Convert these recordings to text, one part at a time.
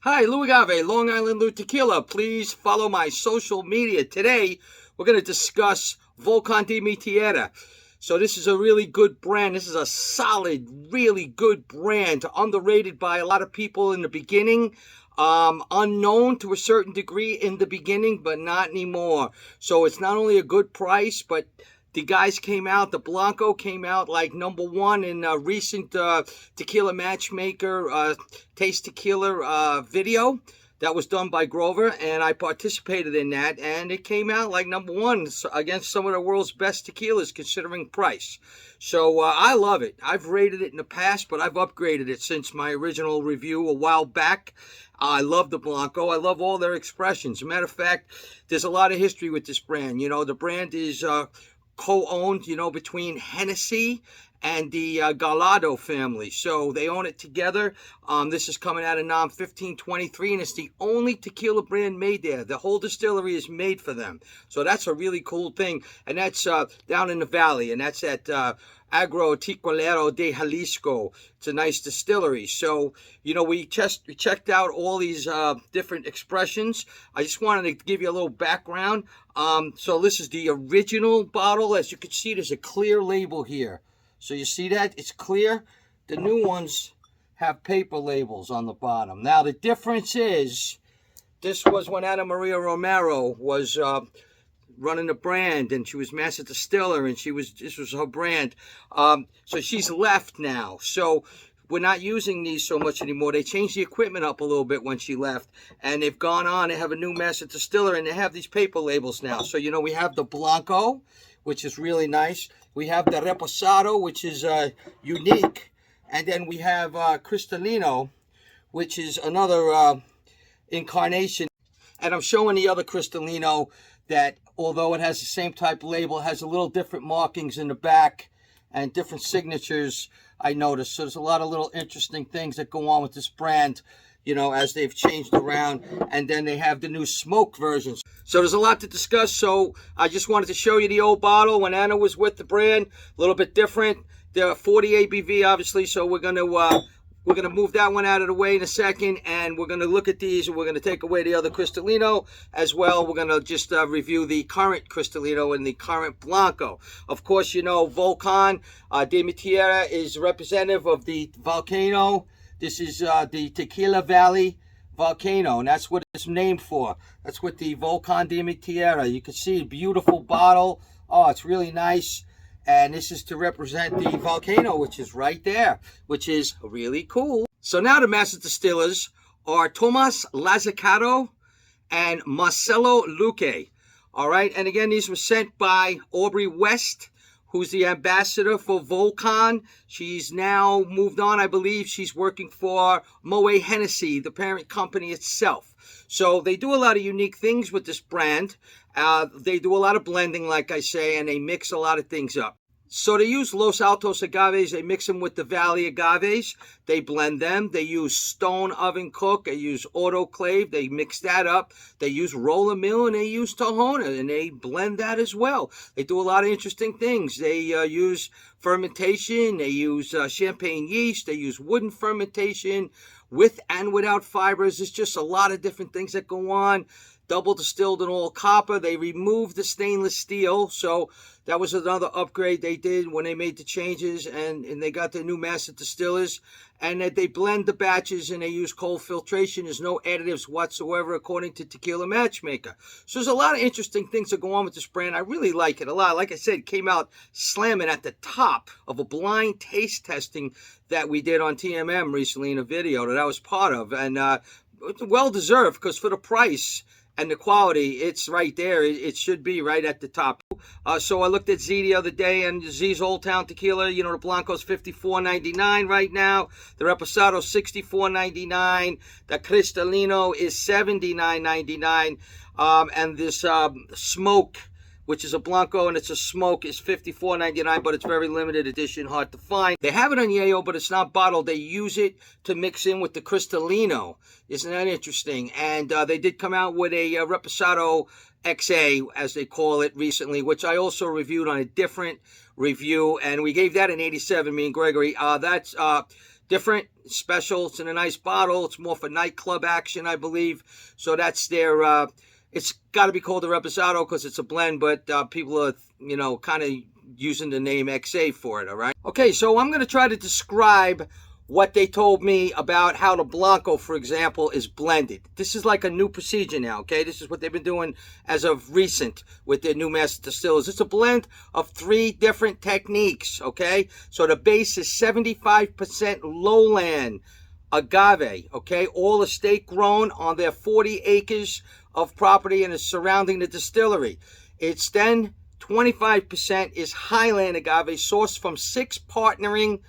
Hi, Lou Agave, Long Island Lou Tequila. Please follow my social media. Today, we're going to discuss Volcan de mi Tierra. So this is a really good brand. This is a solid, really good brand, underrated by a lot of people in the beginning. Unknown to a certain degree in the beginning, but not anymore. So it's not only a good price, but the guys came out, the Blanco came out like #1 in a recent Tequila Matchmaker Taste Tequila video that was done by Grover, and I participated in that, and it came out like #1 against some of the world's best tequilas considering price. So I love it. I've rated it in the past, but I've upgraded it since my original review a while back. I love the Blanco. I love all their expressions. As a matter of fact, there's a lot of history with this brand. You know, the brand is co-owned, between Hennessy and the Gallardo family. So they own it together. This is coming out of NOM 1523, and it's the only tequila brand made there. The whole distillery is made for them. So that's a really cool thing. And that's down in the valley, and that's at Agro Tequilero de Jalisco. It's a nice distillery. So, we checked out all these different expressions. I just wanted to give you a little background. So this is the original bottle. As you can see, there's a clear label here. So you see that? It's clear. The new ones have paper labels on the bottom. Now, the difference is, this was when Ana Maria Romero was running the brand, and she was master distiller, and this was her brand. So she's left now. So we're not using these so much anymore. They changed the equipment up a little bit when she left, and they've gone on. They have a new master distiller, and they have these paper labels now. So, we have the Blanco, which is really nice. We have the Reposado, which is unique. And then we have Cristalino, which is another incarnation. And I'm showing the other Cristalino that, although it has the same type of label, has a little different markings in the back and different signatures, I noticed. So there's a lot of little interesting things that go on with this brand, as they've changed around. And then they have the new smoke versions. So there's a lot to discuss. So I just wanted to show you the old bottle when Anna was with the brand. A little bit different. They're 40 ABV, obviously. So we're gonna move that one out of the way in a second, and we're gonna look at these, and we're gonna take away the other Cristalino as well. We're gonna just review the current Cristalino and the current Blanco. Of course, Volcan de mi Tierra is representative of the volcano. This is the Tequila Valley volcano, and that's what it's named for. That's what the Volcan de mi Tierra. You can see a beautiful bottle. Oh, it's really nice. And this is to represent the volcano, which is right there, which is really cool. So now the master distillers are Tomas Lazzacaro and Marcelo Luque. All right, and again, these were sent by Aubrey West, who's the ambassador for Volcan. She's now moved on. I believe she's working for Moet Hennessy, the parent company itself. So they do a lot of unique things with this brand. They do a lot of blending, like I say, and they mix a lot of things up. So they use Los Altos agaves. They mix them with the Valley agaves. They blend them. They use stone oven cook. They use autoclave. They mix that up. They use roller mill, and they use Tahona, and they blend that as well. They do a lot of interesting things. They use fermentation. They use champagne yeast. They use wooden fermentation with and without fibers. There's just a lot of different things that go on. Double distilled in all copper. They removed the stainless steel, so that was another upgrade they did when they made the changes, and they got their new master distillers. And that they blend the batches, and they use cold filtration. There's no additives whatsoever, according to Tequila Matchmaker. So there's a lot of interesting things that go on with this brand. I really like it a lot. Like I said, it came out slamming at the top of a blind taste testing that we did on TMM recently in a video that I was part of, and well deserved, because for the price and the quality, it's right there. It should be right at the top. So I looked at Z the other day, and Z's Old Town Tequila, the Blanco's $54.99 right now. The Reposado's $64.99. The Cristalino is $79.99. And this Smoke, which is a Blanco and it's a smoke, is $54.99, but it's very limited edition, hard to find. They have it on Yayo, but it's not bottled. They use it to mix in with the Cristalino. Isn't that interesting? And they did come out with a Reposado XA, as they call it, recently, which I also reviewed on a different review, and we gave that an 87, me and Gregory. That's different, special. It's in a nice bottle. It's more for nightclub action, I believe. So that's their, it's got to be called a Reposado because it's a blend, but people are, you know, kind of using the name XA for it, all right? Okay, so I'm going to try to describe what they told me about how the Blanco, for example, is blended. This is like a new procedure now, okay? This is what they've been doing as of recent with their new master distillers. It's a blend of 3 different techniques, okay? So the base is 75% lowland agave, okay? All estate grown on their 40 acres of property and is surrounding the distillery. It's then 25% is highland agave sourced from 6 partnering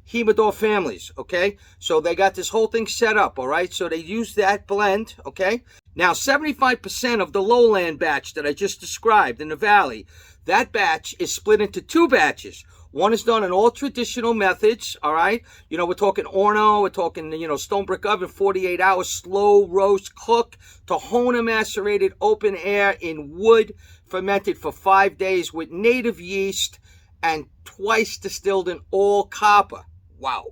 humidor families, okay? So they got this whole thing set up, all right? So they use that blend, okay? Now, 75% of the lowland batch that I just described in the valley, that batch is split into 2 batches. One is done in all traditional methods, all right? You know, we're talking Orno, we're talking, you know, stone brick oven, 48 hours, slow roast cook, Tahona macerated open air in wood, fermented for 5 days with native yeast and twice distilled in all copper. Wow.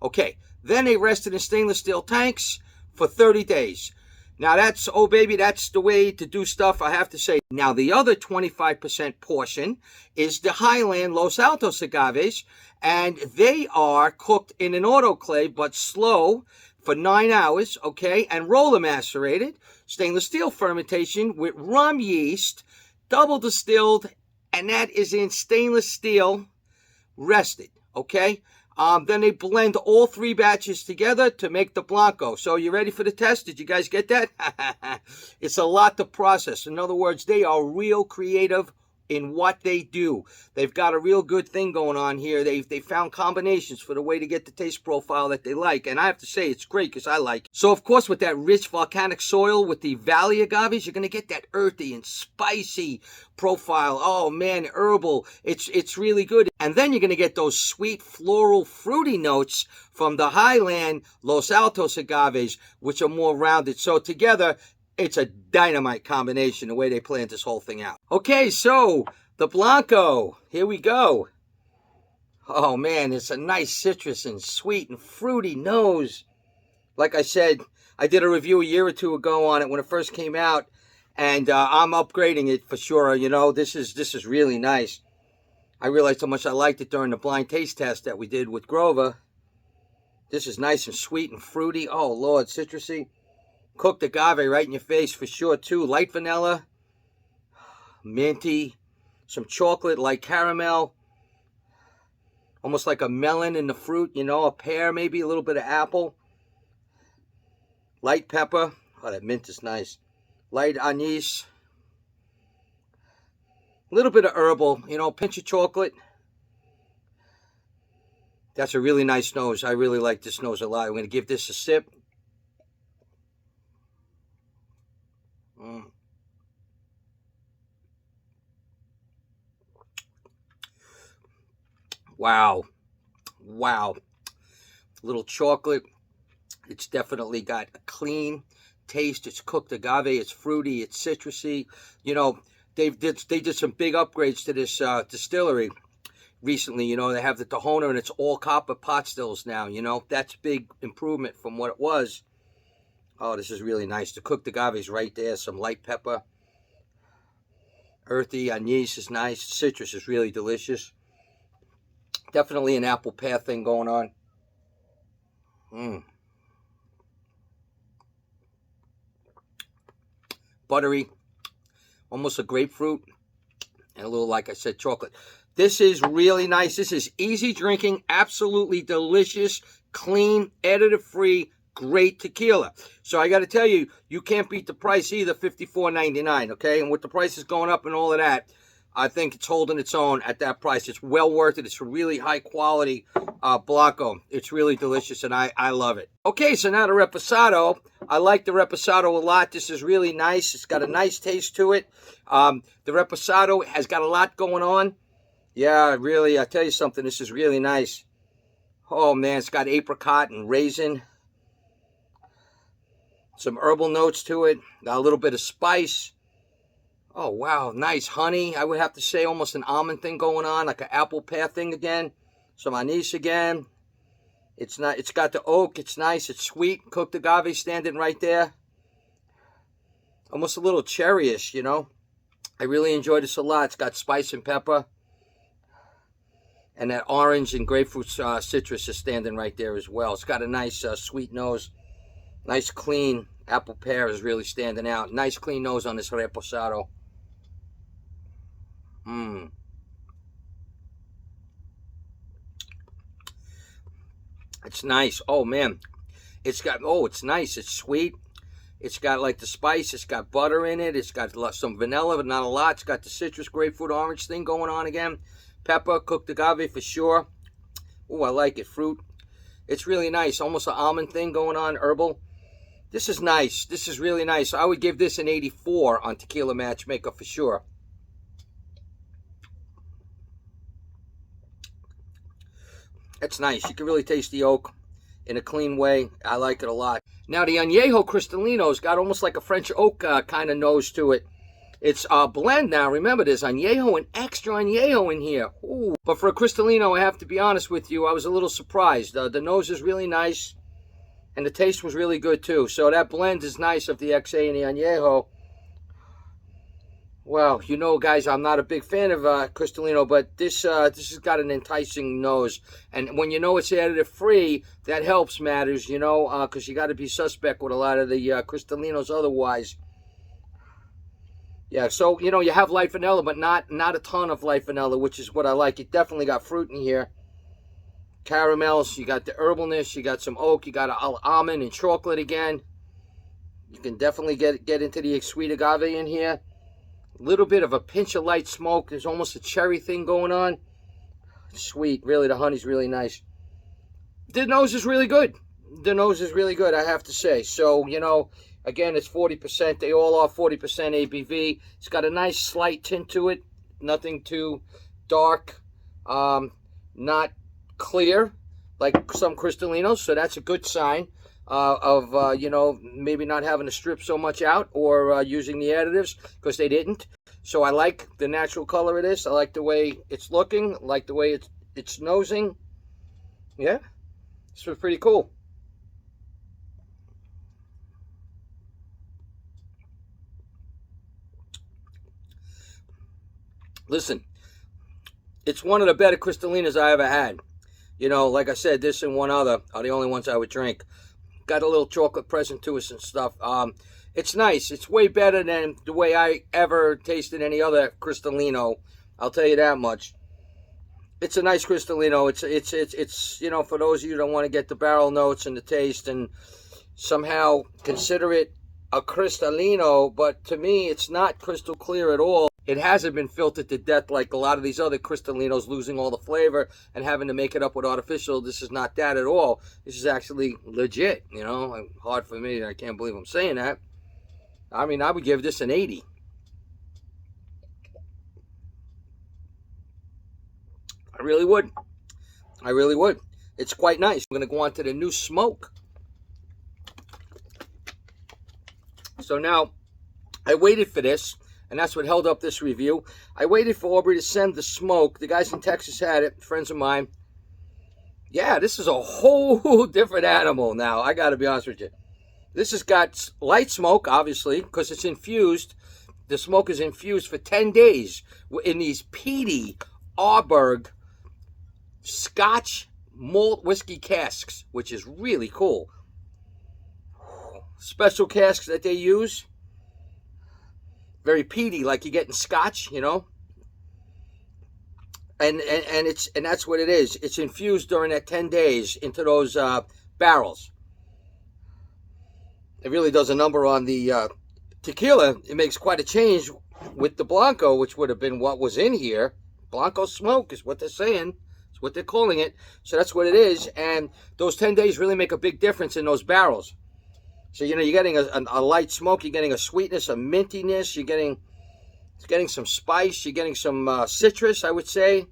Okay. Then they rested in stainless steel tanks for 30 days. Now that's, oh baby, that's the way to do stuff, I have to say. Now the other 25% portion is the Highland Los Altos agaves, and they are cooked in an autoclave, but slow for 9 hours, okay, and roller macerated, stainless steel fermentation with rum yeast, double distilled, and that is in stainless steel rested, okay? Then they blend all 3 batches together to make the Blanco. So you ready for the test? Did you guys get that? It's a lot to process. In other words, they are real creative in what they do. They've got a real good thing going on here. They found combinations for the way to get the taste profile that they like. And I have to say, it's great because I like it. So, of course, with that rich volcanic soil with the valley agaves, you're going to get that earthy and spicy profile. Oh, man, herbal. It's really good. And then you're going to get those sweet, floral, fruity notes from the Highland Los Altos agaves, which are more rounded. So together, it's a dynamite combination, the way they planned this whole thing out. Okay, so the Blanco, here we go. Oh man, it's a nice citrus and sweet and fruity nose. Like I said, I did a review a year or 2 ago on it when it first came out, and I'm upgrading it for sure. You know, this is really nice. I realized how much I liked it during the blind taste test that we did with Grover. This is nice and sweet and fruity. Oh Lord, citrusy. Cooked agave right in your face for sure too. Light vanilla, minty, some chocolate like caramel, almost like a melon in the fruit, you know, a pear, maybe a little bit of apple. Light pepper. Oh, that mint is nice. Light anise. A little bit of herbal, you know, pinch of chocolate. That's a really nice nose. I really like this nose a lot. I'm going to give this a sip. Wow. Wow. Little chocolate. It's definitely got a clean taste. It's cooked agave. It's fruity. It's citrusy. You know, they did some big upgrades to this distillery recently. You know, they have the Tahona and it's all copper pot stills now. You know, that's a big improvement from what it was. Oh, this is really nice. The cooked agave is right there. Some light pepper. Earthy anise is nice. Citrus is really delicious. Definitely an apple pear thing going on. Buttery. Almost a grapefruit. And a little, like I said, chocolate. This is really nice. This is easy drinking. Absolutely delicious. Clean. Additive-free. Great tequila. So I got to tell you, you can't beat the price either, $54.99, okay? And with the prices going up and all of that, I think it's holding its own at that price. It's well worth it. It's a really high quality Blanco. It's really delicious, and I love it. Okay, so now the Reposado. I like the Reposado a lot. This is really nice. It's got a nice taste to it. The Reposado has got a lot going on. Yeah, really, I tell you something, this is really nice. Oh, man, it's got apricot and raisin. Some herbal notes to it. Got a little bit of spice. Oh, wow. Nice honey. I would have to say almost an almond thing going on. Like an apple pear thing again. Some anise again. It's not. It's got the oak. It's nice. It's sweet. Cooked agave standing right there. Almost a little cherryish, you know. I really enjoy this a lot. It's got spice and pepper. And that orange and grapefruit citrus is standing right there as well. It's got a nice sweet nose. Nice clean apple pear is really standing out. Nice clean nose on this reposado. It's nice. Oh, man. It's nice. It's sweet. It's got like the spice. It's got butter in it. It's got some vanilla, but not a lot. It's got the citrus, grapefruit, orange thing going on again. Pepper, cooked agave for sure. Oh, I like it. Fruit. It's really nice. Almost an almond thing going on, herbal. This is nice. This is really nice. I would give this an 84 on Tequila Matchmaker for sure. It's nice. You can really taste the oak in a clean way. I like it a lot. Now, the Añejo Cristalino's got almost like a French oak kind of nose to it. It's a blend now. Remember, there's Añejo and extra Añejo in here. Ooh. But for a Cristalino, I have to be honest with you, I was a little surprised. The nose is really nice, and the taste was really good, too. So that blend is nice of the XA and the Añejo. Well, you know, guys, I'm not a big fan of Cristalino, but this has got an enticing nose. And when you know it's additive-free, that helps matters, you know, because you got to be suspect with a lot of the Cristalinos otherwise. Yeah, so, you know, you have light vanilla, but not a ton of light vanilla, which is what I like. You definitely got fruit in here. Caramels, you got the herbalness, you got some oak, you got almond and chocolate again. You can definitely get into the sweet agave in here. A little bit of a pinch of light smoke. There's almost a cherry thing going on. Sweet, really, the honey's really nice. The nose is really good. The nose is really good, I have to say. So, you know, again, it's 40%. They all are 40% ABV. It's got a nice slight tint to it. Nothing too dark. Not clear like some Cristalinos. So that's a good sign of, you know, maybe not having to strip so much out or using the additives because they didn't. So I like the natural color of this. I like the way it's looking. I like the way it's nosing. Yeah, this was pretty cool. Listen, it's one of the better Cristalinas I ever had. You know, like I said, this and one other are the only ones I would drink. Got a little chocolate present to us and stuff. It's nice. It's way better than the way I ever tasted any other Cristalino. I'll tell you that much. It's a nice Cristalino. It's you know, for those of you that want to get the barrel notes and the taste and somehow consider it a Cristalino, but to me, it's not crystal clear at all. It hasn't been filtered to death like a lot of these other Cristalinos, losing all the flavor and having to make it up with artificial. This is not that at all. This is actually legit, you know. Hard for me. I can't believe I'm saying that. I mean, I would give this an 80. I really would. I really would. It's quite nice. I'm going to go on to the new smoke. So now, I waited for this. And that's what held up this review. I waited for Aubrey to send the smoke. The guys in Texas had it, friends of mine. Yeah, this is a whole different animal now. I got to be honest with you. This has got light smoke, obviously, because it's infused. The smoke is infused for 10 days in these peaty Arborg Scotch malt whiskey casks, which is really cool. Special casks that they use. Very peaty, like you get in Scotch, you know. And that's what it is. It's infused during that 10 days into those barrels. It really does a number on the tequila. It makes quite a change with the Blanco, which would have been what was in here. Blanco smoke is what they're saying. It's what they're calling it. So that's what it is. And those 10 days really make a big difference in those barrels. So, you know, you're getting a light smoke, you're getting a sweetness, a mintiness, you're getting some spice, you're getting some citrus, I would say.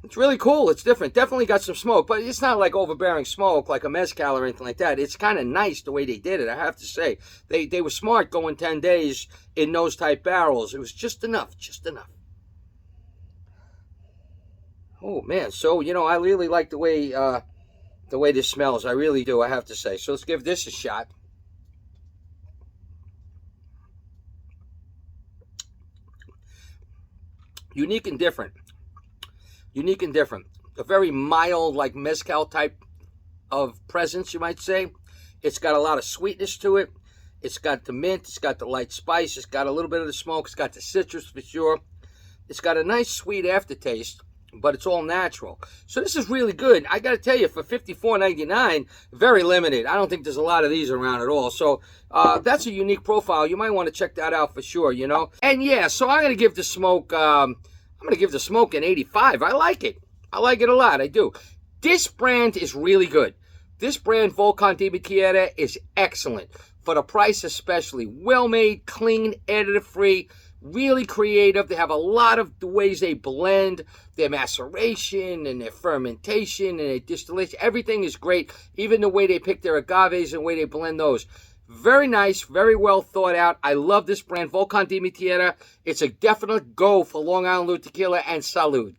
It's really cool. It's different. Definitely got some smoke, but it's not like overbearing smoke like a mezcal or anything like that. It's kind of nice the way they did it, I have to say. They were smart going 10 days in those type barrels. It was just enough, just enough. Oh man, so I really like the way this smells. I really do, I have to say. So let's give this a shot. Unique and different. Unique and different. A very mild, like mezcal type of presence, you might say. It's got a lot of sweetness to it. It's got the mint. It's got the light spice. It's got a little bit of the smoke. It's got the citrus for sure. It's got a nice sweet aftertaste, but it's all natural. So this is really good. I got to tell you, for $54.99, very limited. I don't think there's a lot of these around at all. So that's a unique profile. You might want to check that out for sure, And yeah, so I'm going to give the smoke, an 85. I like it. I like it a lot. I do. This brand is really good. This brand, Volcan de Tierra, is excellent. For the price especially. Well made, clean, additive-free, really creative. They have a lot of the ways they blend their maceration and their fermentation and their distillation. Everything is great. Even the way they pick their agaves and the way they blend those. Very nice, very well thought out. I love this brand, Volcan de Tierra. It's a definite go for Long Island Tequila, and salud.